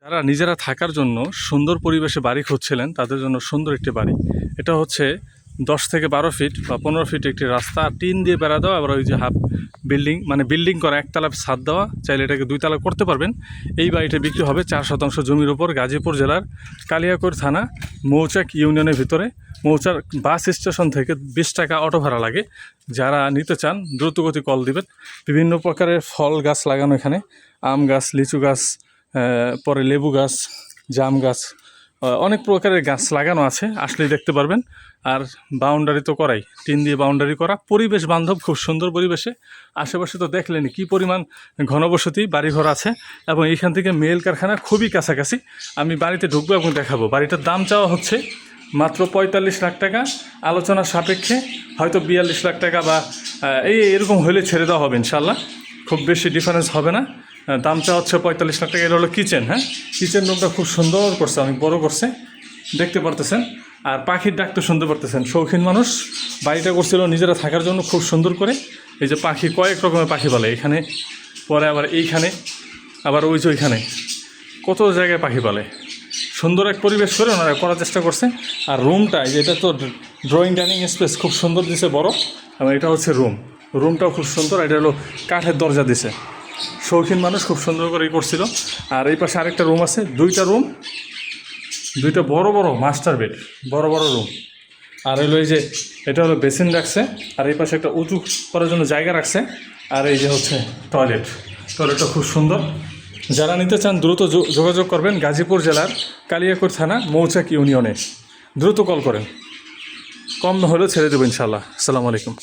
যারা নিজেরা থাকার জন্য সুন্দর পরিবেশে বাড়ি খুঁজছিলেন তাদের জন্য সুন্দর একটি বাড়ি। এটা হচ্ছে 10 থেকে 12 ফিট বা 15 ফিট একটি রাস্তা, টিন দিয়ে বেড়া দেওয়া, আবার ওই যে হাফ বিল্ডিং মানে বিল্ডিং করা, একতলা ছাদ দেওয়া, চাইলে এটাকে 2 তলা করতে পারবেন। এই বাড়িটা বিক্রি হবে 4 শতাংশ জমির ওপর, গাজীপুর জেলার কালিয়াকৈর থানা, মৌচাক ইউনিয়নের ভিতরে। মৌচাক বাস স্টেশন থেকে 20 টাকা অটো ভাড়া লাগে। যারা নিতে চান দ্রুতগতি কল দিবেন। বিভিন্ন প্রকারের ফল গাছ লাগানো এখানে, আম গাছ, লিচু গাছ, পরে লেবু গাছ, জাম গাছ, অনেক প্রকারের গাছ লাগানো আছে, আসলেই দেখতে পারবেন। আর বাউন্ডারি তো করাই, টিন দিয়ে বাউন্ডারি করা, পরিবেশ বান্ধব, খুব সুন্দর পরিবেশে। আশেপাশে তো দেখলেনি কী পরিমাণ ঘনবসতি বাড়িঘর আছে, এবং এইখান থেকে মেল কারখানা খুবই কাছাকাছি। আমি বাড়িতে ঢুকবো এবং দেখাবো। বাড়িটার দাম চাওয়া হচ্ছে মাত্র 45 লাখ টাকা, আলোচনার সাপেক্ষে হয়তো 42 লাখ টাকা বা এরকম হলে ছেড়ে দেওয়া হবে ইনশাল্লাহ। খুব বেশি ডিফারেন্স হবে না। দামটা হচ্ছে 45 লাখ টাকা। এটা হলো কিচেন। হ্যাঁ, কিচেন রুমটা খুব সুন্দর করছে, অনেক বড় করছে, দেখতে পারতেছেন। আর পাখির ডাক তো শুনতে পারতেছেন। শৌখিন মানুষ বাড়িটা করছিল নিজেরা থাকার জন্য খুব সুন্দর করে। এই যে পাখি, কয়েক রকমের পাখি পালে এখানে, পরে আবার এইখানে, আবার ওই যে ওইখানে, কত জায়গায় পাখি পালে। সুন্দর এক পরিবেশ করে ওনারা করার চেষ্টা করছে। আর রুমটা, এটা তো ড্রয়িং ডাইনিং স্পেস খুব সুন্দর দিছে, বড়। এবং এটা হচ্ছে রুমটাও খুব সুন্দর। এটা হলো কাঠের দরজা দিছে। শৌখিন মানুষ খুব সুন্দর করে করছিল। আর এই পাশে আরেকটা রুম আছে, 2টা রুম, 2টা বড় বড় মাস্টার বেড, বড় বড় রুম। আর হলো এই যে এটা হলো বেসিন রাখছে, আর এই পাশে একটা উঁচু করার জন্য জায়গা রাখছে। আর এই যে হচ্ছে টয়লেটটা খুব সুন্দর। যারা নিতে চান দ্রুত যোগাযোগ করবেন। গাজীপুর জেলার কালিয়াকৈর থানা, মৌচাক ইউনিয়নে। দ্রুত কল করেন, কম হলেও ছেড়ে দেবো ইনশাল্লাহ। আসসালামু আলাইকুম।